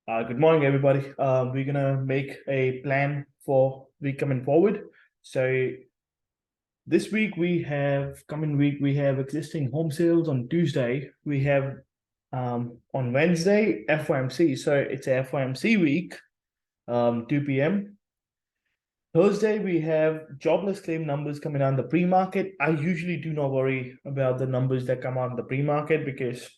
Good morning, everybody. We're gonna make a plan for week coming forward. So this week coming week we have existing home sales on Tuesday. We have on Wednesday FOMC. So it's a FOMC week, 2 p.m. Thursday we have jobless claim numbers coming out in the pre-market. I usually do not worry about the numbers that come out in the pre-market because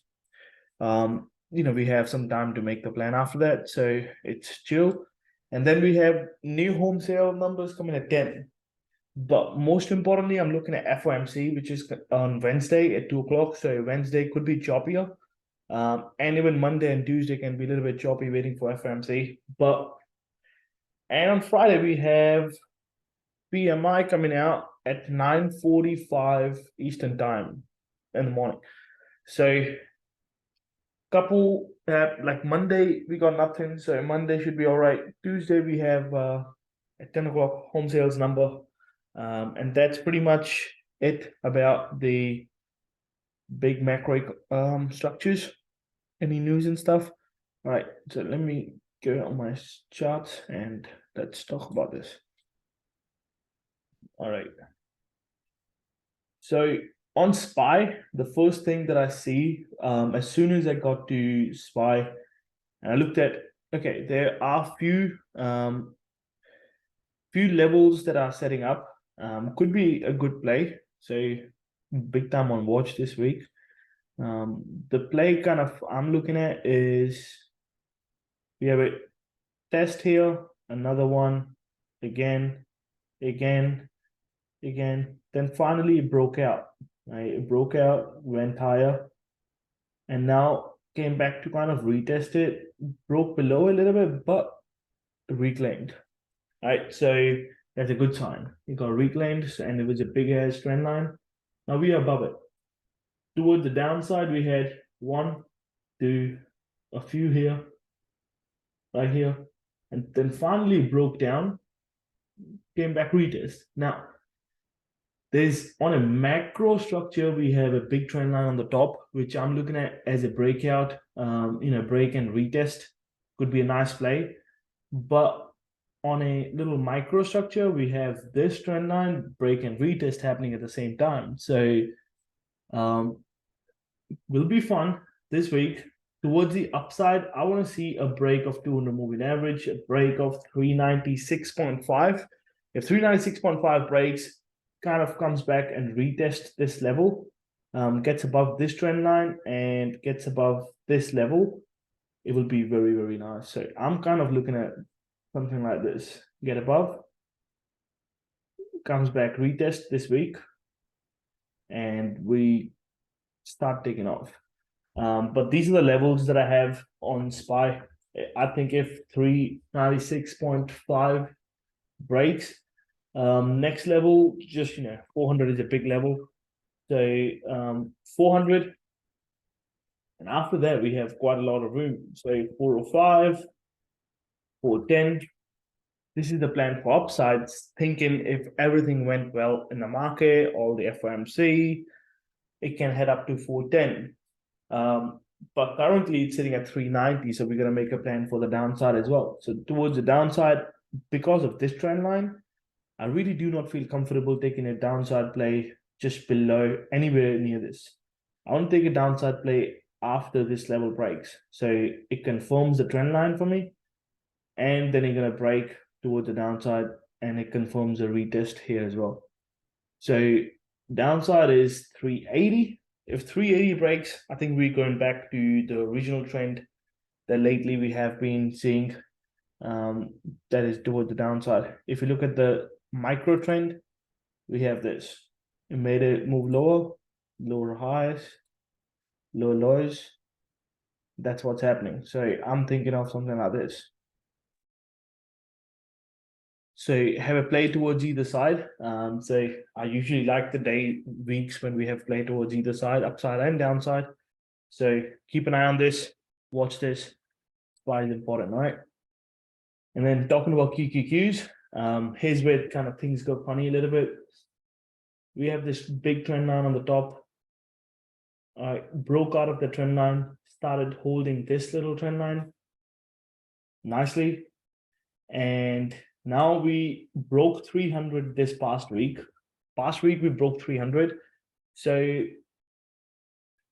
we have some time to make the plan after that, so it's chill. And then we have new home sale numbers coming at 10. But most importantly, I'm looking at FOMC, which is on Wednesday at 2 o'clock. So Wednesday could be choppier. And even Monday and Tuesday can be a little bit choppy waiting for FOMC. And on Friday, we have PMI coming out at 9:45 Eastern time in the morning. So like Monday we got nothing, so Monday should be all right. Tuesday we have at 10 o'clock home sales number, and that's pretty much it about the big macro structures. Any news and stuff? All right, so let me go on my charts and let's talk about this. All right, so on SPY, the first thing that I see as soon as I got to SPY, and I looked at, okay, there are few levels that are setting up. Could be a good play. So big time on watch this week. The play kind of I'm looking at is we have a test here, another one, again, then finally it broke out. Right? It broke out, went higher, and now came back to kind of retest it, broke below a little bit, but reclaimed. Right, so that's a good sign. It got reclaimed, and it was a big ass trend line. Now we are above it. Towards the downside, we had one, two, a few here, right here, and then finally broke down, came back retest. Now, there's on a macro structure, we have a big trend line on the top, which I'm looking at as a breakout, break and retest. Could be a nice play. But on a little micro structure, we have this trend line, break and retest happening at the same time. So will be fun this week. Towards the upside, I want to see a break of 200 moving average, a break of 396.5. If 396.5 breaks, kind of comes back and retests this level, gets above this trend line and gets above this level, it will be very, very nice. So I'm kind of looking at something like this. Get above, comes back, retest this week, and we start taking off. But these are the levels that I have on SPY. I think if 396.5 breaks, next level, just 400 is a big level. So 400, and after that we have quite a lot of room. So 405, 410. This is the plan for upsides, thinking if everything went well in the market, all the FOMC, it can head up to 410. But currently it's sitting at 390, so we're going to make a plan for the downside as well. So towards the downside, because of this trend line, I really do not feel comfortable taking a downside play just below, anywhere near this. I want to take a downside play after this level breaks. So it confirms the trend line for me, and then it's going to break towards the downside, and it confirms a retest here as well. So downside is 380. If 380 breaks, I think we're going back to the original trend that lately we have been seeing, that is toward the downside. If you look at the micro trend, we have this. It made it move lower, lower highs, lower lows. That's what's happening. So I'm thinking of something like this. So have a play towards either side. So I usually like the weeks when we have play towards either side, upside and downside. So keep an eye on this, watch this. SPY is important, right? And then talking about QQQs, here's where kind of things go funny a little bit. We have this big trend line on the top. Broke out of the trend line, started holding this little trend line. nicely. And now we broke 300 this past week. Past week, we broke 300. So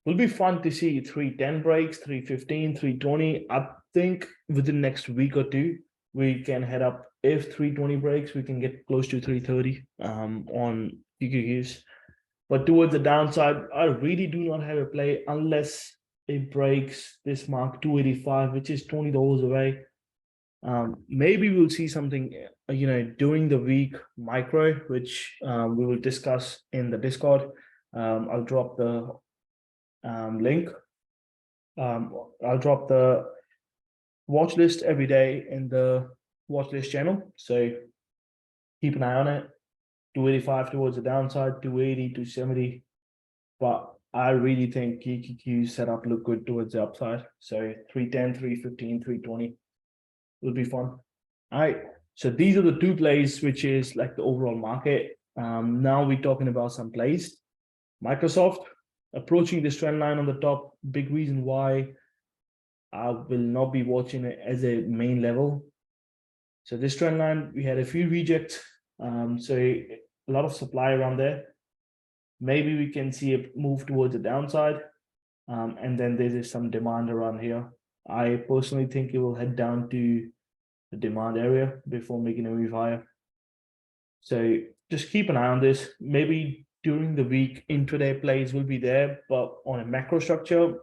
it'll be fun to see 310 breaks, 315, 320. I think within next week or two, we can head up. If 320 breaks, we can get close to 330 on QQQs. But towards the downside, I really do not have a play unless it breaks this mark 285, which is $20 away. Maybe we'll see something, during the week micro, which we will discuss in the Discord. I'll drop the link. I'll drop the watch list every day in the watch list channel. So keep an eye on it. 285 towards the downside, 280, 270. But I really think QQQ setup look good towards the upside. So 310, 315, 320 will be fun. All right. So these are the two plays, which is like the overall market. Now we're talking about some plays. Microsoft approaching this trend line on the top. Big reason why I will not be watching it as a main level. So this trend line, we had a few rejects. So a lot of supply around there. Maybe we can see it move towards the downside. And then there's some demand around here. I personally think it will head down to the demand area before making a move higher. So just keep an eye on this. Maybe during the week, intraday plays will be there, but on a macro structure,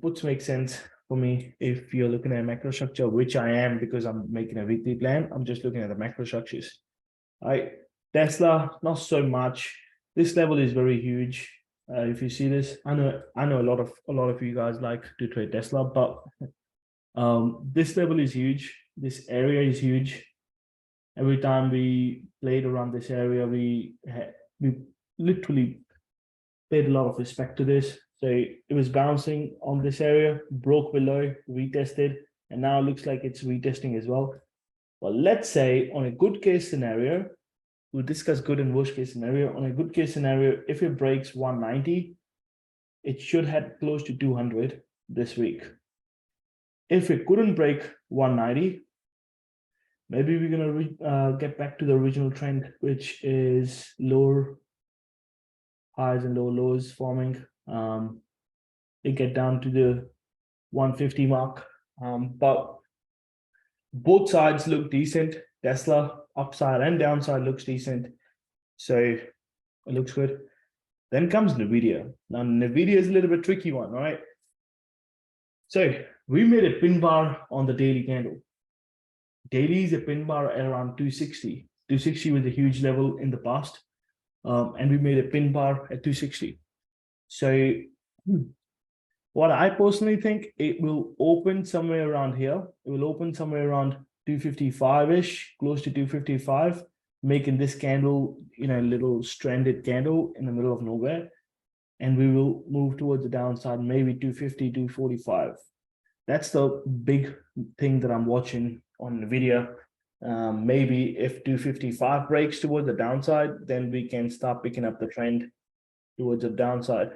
puts make sense for me if you're looking at a macro structure, which I am because I'm making a weekly plan. I'm just looking at the macro structures. All right, Tesla, not so much. This level is very huge. If you see this, I know a lot of you guys like to trade Tesla, but this level is huge. This area is huge. Every time we played around this area, we literally paid a lot of respect to this. So it was bouncing on this area, broke below, retested, and now it looks like it's retesting as well. Well, let's say on a good case scenario, we'll discuss good and worst case scenario. On a good case scenario, if it breaks 190, it should head close to 200 this week. If it couldn't break 190, maybe we're gonna get back to the original trend, which is lower highs and lower lows forming. It get down to the 150 mark, but both sides look decent. Tesla upside and downside looks decent, so it looks good. Then comes NVDA. Now NVDA is a little bit tricky one, right? So we made a pin bar on the daily candle. Daily is a pin bar at around 260. 260 was a huge level in the past, and we made a pin bar at 260. So what I personally think, it will open somewhere around here. It will open somewhere around 255-ish, close to 255, making this candle, a little stranded candle in the middle of nowhere. And we will move towards the downside, maybe 250, 245. That's the big thing that I'm watching on the video. Maybe if 255 breaks towards the downside, then we can start picking up the trend towards the downside.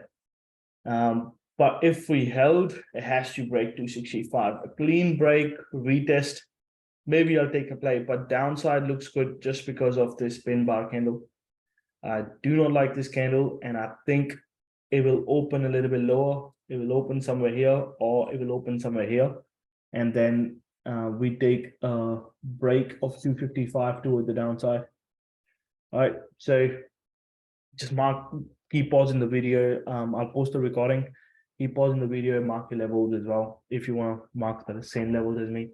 But if we held, it has to break 265. A clean break, retest, maybe I'll take a play, but downside looks good just because of this pin bar candle. I do not like this candle, and I think it will open a little bit lower. It will open somewhere here, or it will open somewhere here. And then we take a break of 255 toward the downside. All right, so just keep pausing the video. I'll post the recording. Keep pausing the video and mark your levels as well if you want to mark the same levels as me.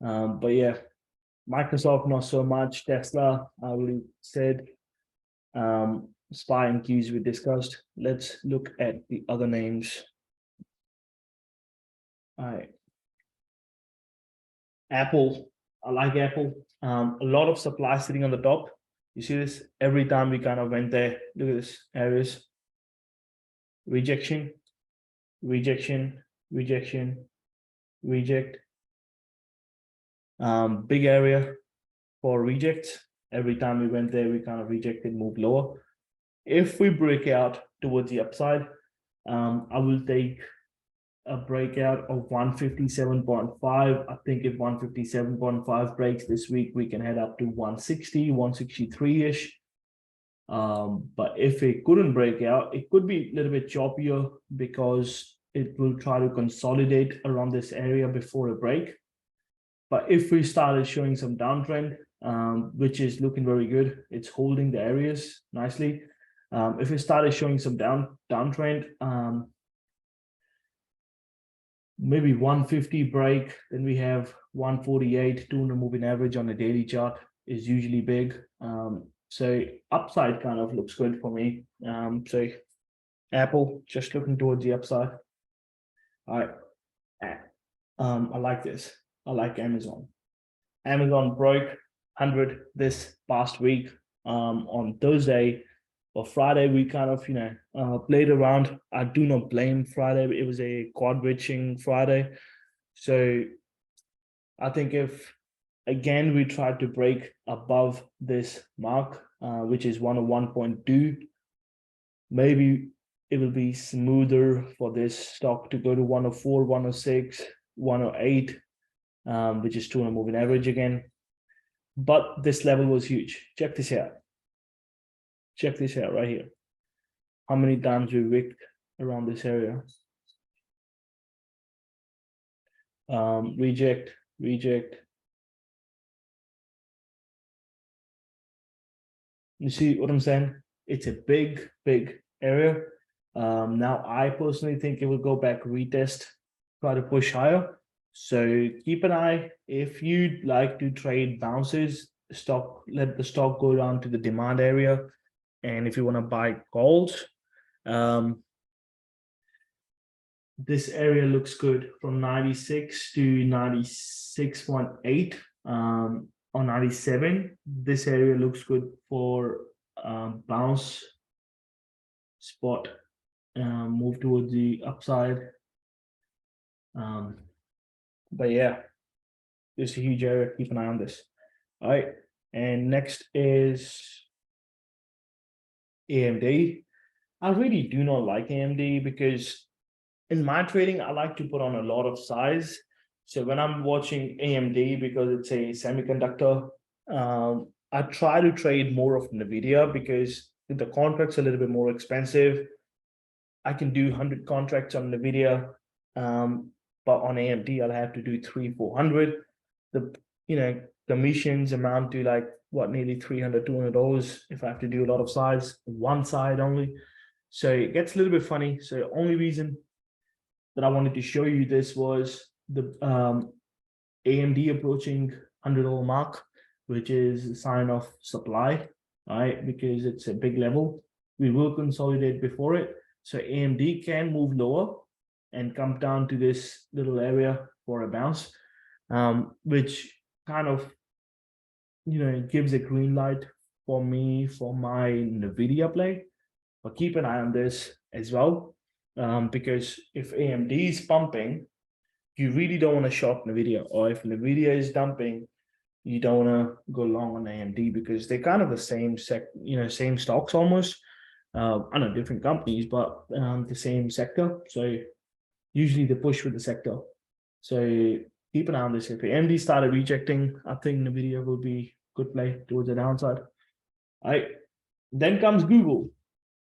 But yeah, Microsoft not so much. Tesla, I already said. SPY and Qs we discussed. Let's look at the other names. All right. Apple, I like Apple. A lot of supply sitting on the top. You see this every time we kind of went there. Look at this areas. Rejection, rejection, rejection, reject. Big area for rejects. Every time we went there, we kind of rejected, moved lower. If we break out towards the upside, I will take a breakout of 157.5. I think if 157.5 breaks this week, we can head up to 160, 163-ish. But if it couldn't break out, it could be a little bit choppier because it will try to consolidate around this area before a break. But if we started showing some downtrend, which is looking very good, it's holding the areas nicely. If it started showing some downtrend, maybe 150 break, then we have 148, 200 moving average on the daily chart is usually big. So upside kind of looks good for me. So Apple, just looking towards the upside. All right. I like this. I like Amazon. Amazon broke 100 this past week. On Thursday or Friday, we kind of, played around. I do not blame Friday. It was a quad reaching Friday. So I think if, again, we try to break above this mark, which is 101.2, maybe it will be smoother for this stock to go to 104, 106, 108, which is 200 moving average again. But this level was huge. Check this out. Check this out right here. How many times we wicked around this area? Reject, reject. You see what I'm saying? It's a big, big area. Now I personally think it will go back, retest, try to push higher. So keep an eye. If you'd like to trade bounces, let the stock go down to the demand area. And if you want to buy calls, this area looks good from 96 to 96.8 or 97. This area looks good for bounce spot, move towards the upside. But yeah, there's a huge area. Keep an eye on this. All right. And next is AMD. I really do not like AMD because in my trading, I like to put on a lot of size. So when I'm watching AMD, because it's a semiconductor, I try to trade more of NVDA because the contract's a little bit more expensive. I can do 100 contracts on NVIDIA, but on AMD, I'll have to do 300-400. The commissions amount to like what, nearly $300-200 if I have to do a lot of sides, one side only. So it gets a little bit funny. So the only reason that I wanted to show you this was the AMD approaching $100 mark, which is a sign of supply, right? Because it's a big level. We will consolidate before it. So AMD can move lower and come down to this little area for a bounce, which kind of, gives a green light for me for my NVIDIA play. But keep an eye on this as well, because if AMD is pumping, you really don't want to short NVIDIA, or if NVIDIA is dumping, you don't want to go long on AMD because they're kind of the same same stocks almost. I know different companies, but the same sector. So usually they push with the sector. So keep an eye on this. If AMD started rejecting, I think NVIDIA will be good play towards the downside. All right. Then comes Google.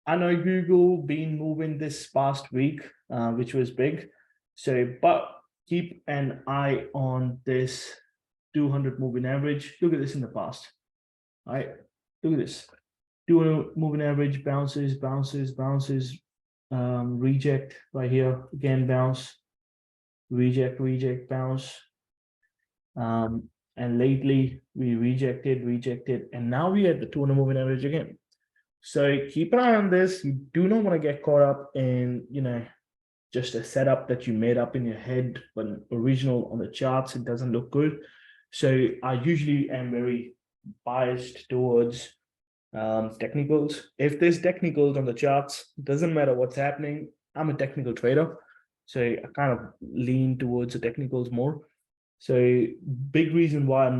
I know Google been moving this past week, which was big. So, but keep an eye on this 200 moving average. Look at this in the past. All right. Look at this. 200 moving average bounces, reject right here, again bounce, reject, bounce. And lately we rejected, and now we at the 200 moving average again. So keep an eye on this. You do not want to get caught up in, just a setup that you made up in your head, but original on the charts, it doesn't look good. So I usually am very biased towards technicals. If there's technicals on the charts, doesn't matter what's happening. I'm a technical trader, so I kind of lean towards the technicals more. So big reason why I'm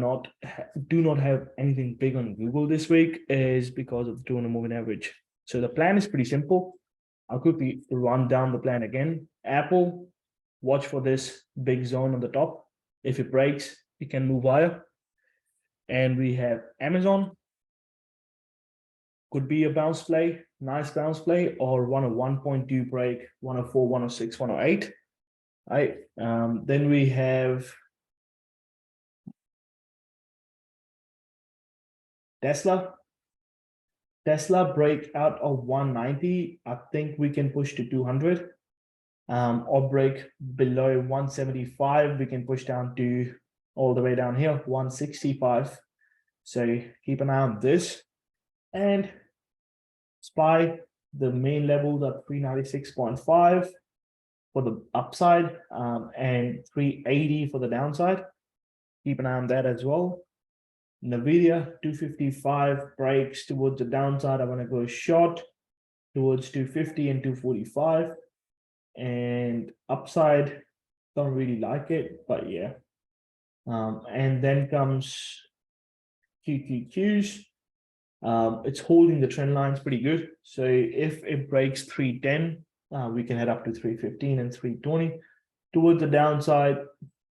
do not have anything big on Google this week is because of the 200 moving average. So the plan is pretty simple. I'll quickly run down the plan again. Apple, watch for this big zone on the top. If it breaks, it can move higher. And we have Amazon. Could be a bounce play, nice bounce play, or 101.2 break, 104, 106, 108. Right. Then we have Tesla. Tesla break out of 190. I think we can push to 200. Or break below 175. We can push down to all the way down here, 165. So keep an eye on this. And SPY, the main levels are 396.5 for the upside, and 380 for the downside. Keep an eye on that as well. NVDA 255 breaks towards the downside. I want to go short towards 250 and 245, and upside don't really like it, but yeah. And then comes QQQs. It's holding the trend lines pretty good. So if it breaks 310, we can head up to 315 and 320. Towards the downside,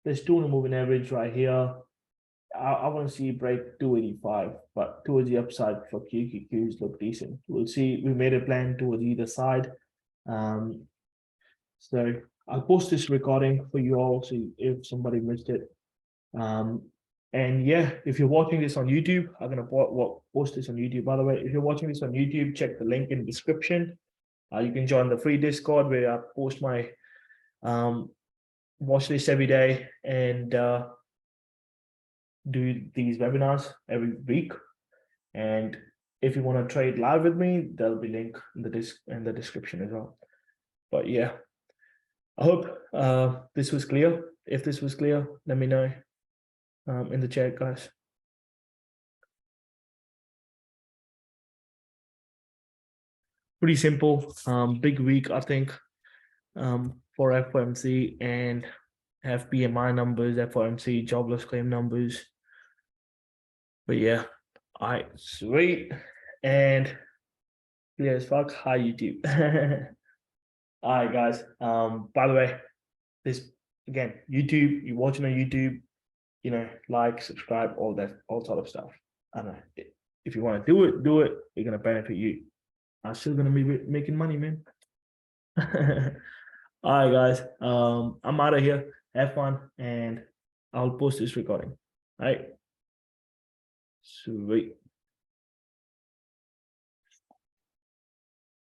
there's 200 moving average right here. I want to see it break 285, but towards the upside for QQQs look decent. We'll see. We made a plan towards either side. So I'll post this recording for you all, so if somebody missed it. And yeah, if you're watching this on YouTube, I'm gonna post this on YouTube. By the way, if you're watching this on YouTube, check the link in the description. You can join the free Discord where I post my watch list every day and do these webinars every week. And if you want to trade live with me, there'll be a link in the description as well. But yeah, I hope this was clear. If this was clear, let me know in the chat, guys. Pretty simple. Big week, I think, for FOMC, and have PMI numbers, FOMC, jobless claim numbers. But yeah, all right, sweet. And clear as fuck. Hi, YouTube. All right, guys. By the way, this again, YouTube, you're watching on YouTube, you know, like, subscribe, all sort of stuff. I don't know. If you want to do it. You're gonna benefit you. I'm still gonna be making money, man. All right, guys. I'm out of here. Have fun, and I'll post this recording. All right. Sweet.